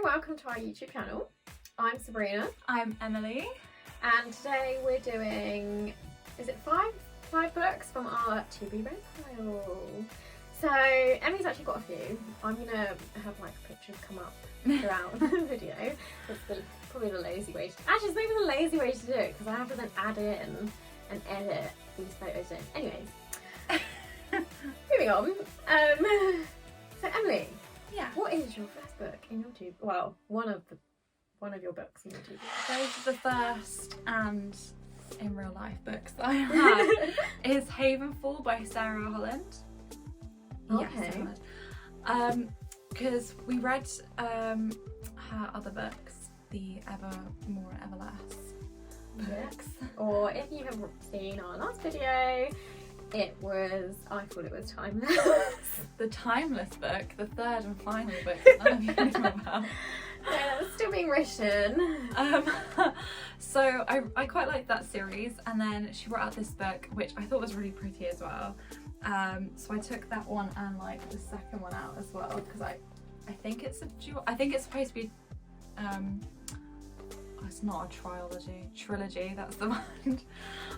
welcome to our YouTube channel. I'm Sabrina. I'm Emily. And today we're doing, is it five books from our To Be Read pile. So Emily's actually got a few. I'm going to have like pictures come up throughout the video. That's probably the lazy way actually it's maybe the lazy way to do it because I have to then add in and edit these photos in. Anyways, moving on. So Emily, Yeah. what is your first book in your tube? Well, one of your books in your tube. Those are the first and in real life books that I have. Is Havenfall by Sarah Holland. Okay. Yes, Holland. Because we read her other books, the Evermore and Everless books. Yes. Or if you have seen our last video, I thought it was Timeless. The Timeless book, the third and final book that none of you know about. Yeah, it was still being written. So I quite liked that series, and then she brought out this book which I thought was really pretty as well. So I took that one and like the second one out as well because I think it's I think it's supposed to be it's not a trilogy, that's the one.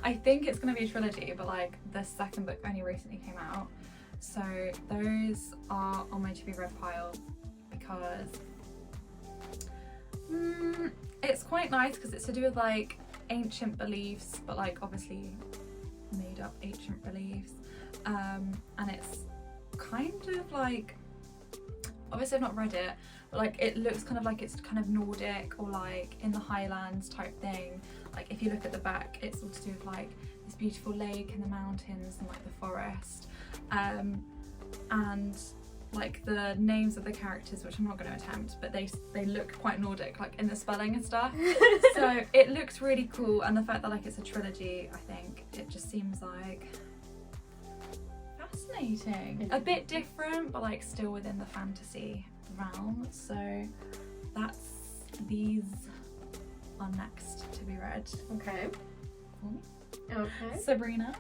I think it's going to be a trilogy, but like the second book only recently came out. So those are on my to be read pile because it's quite nice because it's to do with like ancient beliefs, but like obviously made up ancient beliefs. And it's kind of like, obviously I've not read it, but like it looks kind of like it's kind of Nordic or like in the Highlands type thing. Like if you look at the back, it's all to do with like this beautiful lake and the mountains and like the forest. And like the names of the characters, which I'm not going to attempt, but they look quite Nordic, like in the spelling and stuff. So it looks really cool, and the fact that like it's a trilogy, I think it just seems like fascinating. A bit different, but like still within the fantasy realm. So these are next to be read. Okay. Okay. Sabrina.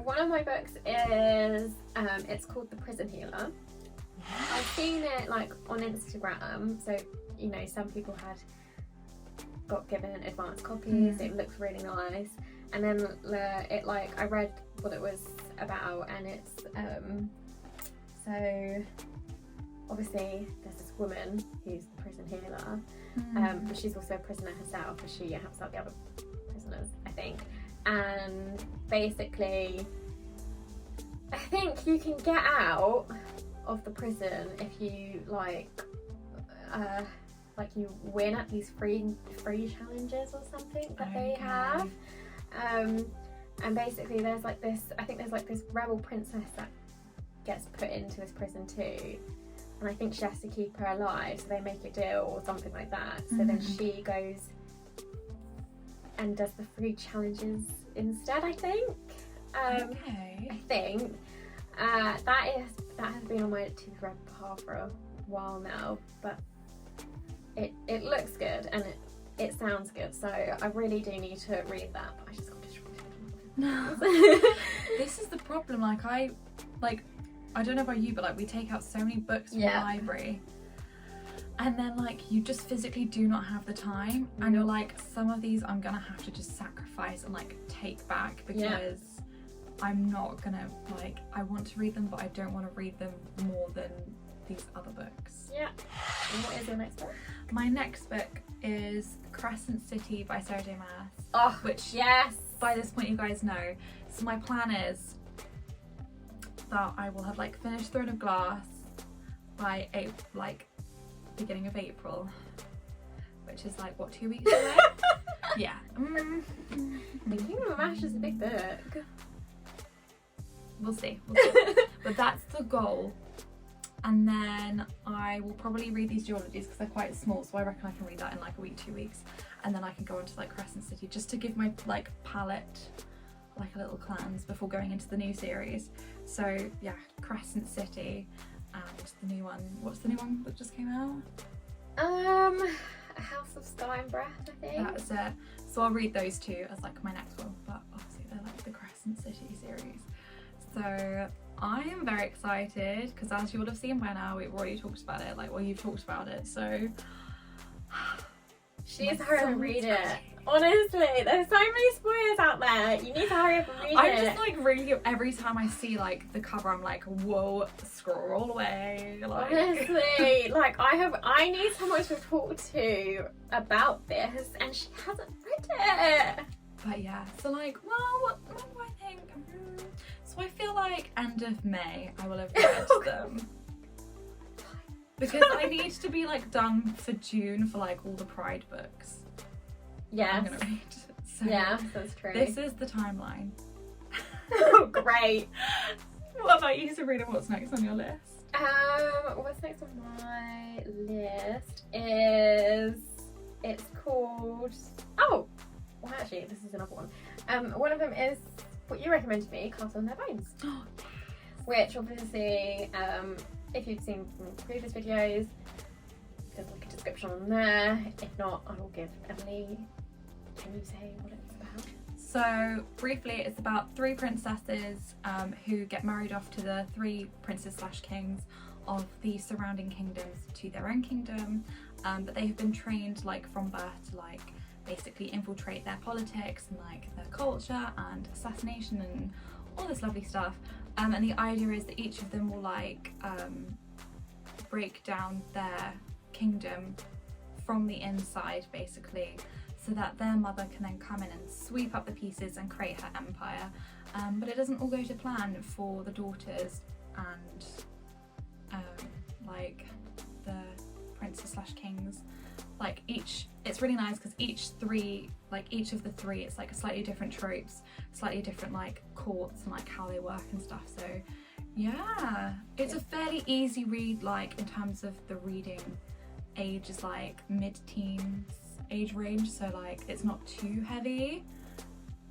One of my books is it's called The Prison Healer. I've seen it like on Instagram, so you know some people got given advance copies. It looks really nice, and then I read what it was about, and it's so obviously there's this woman who's the prison healer, but she's also a prisoner herself, because she helps out the other prisoners, I think. And basically I think you can get out of the prison if you like you win at these free challenges or something that they have. And basically there's like this, I think there's like this rebel princess that gets put into this prison too, and I think she has to keep her alive, so they make a deal or something like that. So then she goes and does the free challenges instead, I think. Okay. I think that has been on my to be read pile for a while now, but it looks good and it sounds good, so I really do need to read that, but I just got distracted. This is the problem, I don't know about you, but like we take out so many books from the library, and then like you just physically do not have the time, and you're like, some of these I'm gonna have to just sacrifice and like take back because I'm not gonna, like, I want to read them, but I don't want to read them more than these other books. Yeah. And what is your next book? My next book is Crescent City by Sarah J. Maas. Oh, which yes, by this point you guys know. So my plan is that I will have like finished Throne of Glass by beginning of April, which is like what, 2 weeks away? Yeah. The Kingdom of Ash is a big book. We'll see. But that's the goal. And then I will probably read these duologies because they're quite small, so I reckon I can read that in like a week, 2 weeks, and then I can go on to like Crescent City just to give my like palette like a little cleanse before going into the new series. So yeah, Crescent City and the new one. What's the new one that just came out? A House of Sky and Breath, I think. That's it. So I'll read those two as like my next one, but obviously they're like the Crescent City series. So I am very excited because, as you would have seen by now, we've already talked about it. Like, well, you've talked about it, so she's hurry up and read it. Honestly, there's so many spoilers out there. You need to hurry up and read it. I'm just like really, every time I see like the cover, I'm like, whoa, scroll away. Like, honestly, like I need someone to talk to about this, and she hasn't read it. But yeah, so like, well, what do I think? So I feel like end of May I will have read them. Because I need to be like done for June for like all the Pride books. Yes. I'm gonna read. So yeah, that's true. this is the timeline. Oh, great. What about you, Sabrina? What's next on your list? What's next on my list is, it's called, oh, well actually this is another one. One of them is what you recommended me, Castle on Their Bones. Which obviously, if you've seen from previous videos, there's like a description on there. If not, I will give Emily. Can you say what it's about? So briefly, it's about 3 princesses who get married off to the 3 princes / kings of the surrounding kingdoms to their own kingdom, but they have been trained like from birth to like basically infiltrate their politics and like their culture and assassination and all this lovely stuff. And the idea is that each of them will like break down their kingdom from the inside basically, so that their mother can then come in and sweep up the pieces and create her empire. But it doesn't all go to plan for the daughters and like the princes / kings. Like it's really nice because each of the 3, it's like a slightly different tropes, slightly different like courts and like how they work and stuff. So yeah, it's a fairly easy read, like in terms of the reading age is like mid-teens age range, so like it's not too heavy.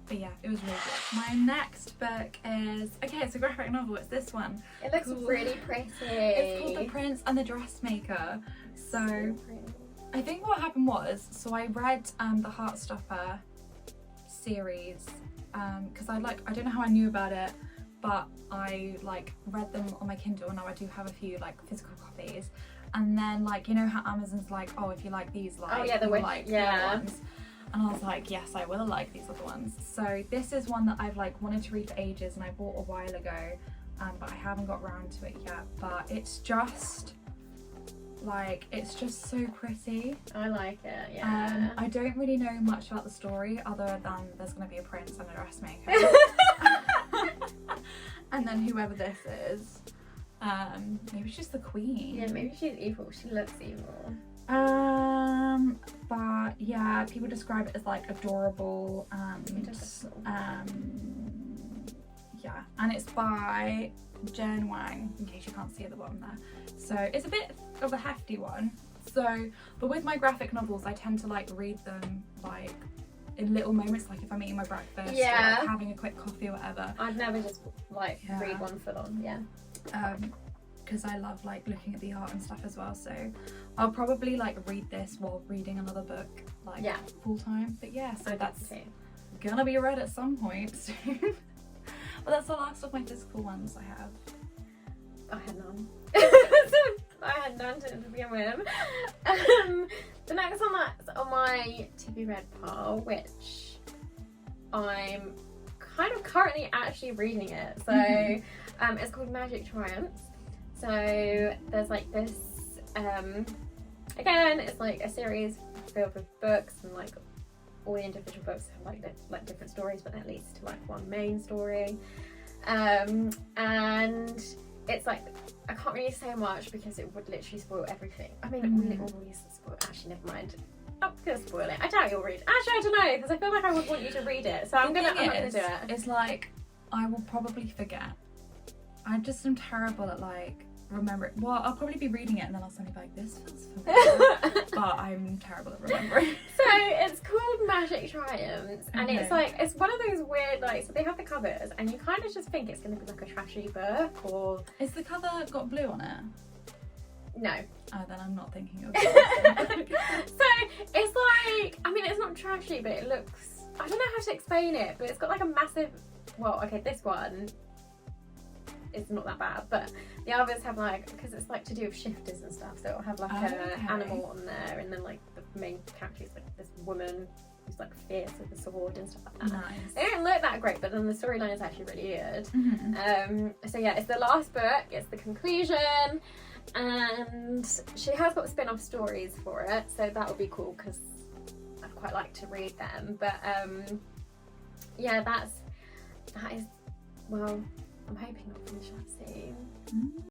But yeah, it was really good. My next book is, okay, it's a graphic novel. It's this one. It looks really pretty. It's called The Prince and the Dressmaker. So I think what happened was, so I read the Heartstopper series because I don't know how I knew about it, but I like read them on my Kindle. Now I do have a few like physical copies, and then like, you know how Amazon's like, oh, if you like these, like, oh yeah, the like yeah. the other ones. And I was like, yes, I will like these other ones. So this is one that I've like wanted to read for ages, and I bought a while ago, but I haven't got around to it yet. But it's just like, it's just so pretty. I like it, yeah. I don't really know much about the story other than there's going to be a prince and a dressmaker. And then whoever this is, maybe she's the queen. Yeah, maybe she's evil. She looks evil. But yeah, people describe it as like adorable and yeah, and it's by Jen Wang, in case you can't see at the bottom there. So it's a bit of a hefty one. So, but with my graphic novels, I tend to like read them like in little moments, like if I'm eating my breakfast or like having a quick coffee or whatever. I'd never just like read one full on, yeah. Because I love like looking at the art and stuff as well, so I'll probably like read this while reading another book like full time. But yeah, so that's gonna be read at some point soon. But that's the last of my physical ones I have. I had none. I had none to begin with. The next one that's on my to be read pile, which I'm kind of currently actually reading it, so it's called Magic Triumphs. So there's like this, again, it's like a series filled with books, and like all the individual books have like different stories, but that leads to like one main story. And it's like, I can't really say much because it would literally spoil everything. I mean, it always spoil. Actually, never mind. I'm gonna spoil it. I doubt you'll read it. Actually, I don't know, because I feel like I would want you to read it. So I'm not gonna do it. It's like, I will probably forget. I just am terrible at like remembering. Well, I'll probably be reading it and then I'll suddenly be like, this feels familiar. But I'm terrible at remembering. So it's called Magic Triumphs, and it's like, it's one of those weird, like, so they have the covers and you kind of just think it's going to be like a trashy book, or... Is the cover got blue on it? No. Oh, then I'm not thinking of it. So it's like, I mean, it's not trashy, but it looks, I don't know how to explain it, but it's got like a massive, well, okay, this one it's not that bad. But the others have like, because it's like to do with shifters and stuff, so it'll have like Okay. a animal on there, and then like the main character is like this woman who's like fierce with the sword and stuff like that. Nice. They don't look that great, but then the storyline is actually really good. Mhm. So yeah, it's the last book, it's the conclusion, and she has got spin-off stories for it, so that would be cool because I'd quite like to read them. But yeah, that is, well, I'm hoping I'll finish that soon.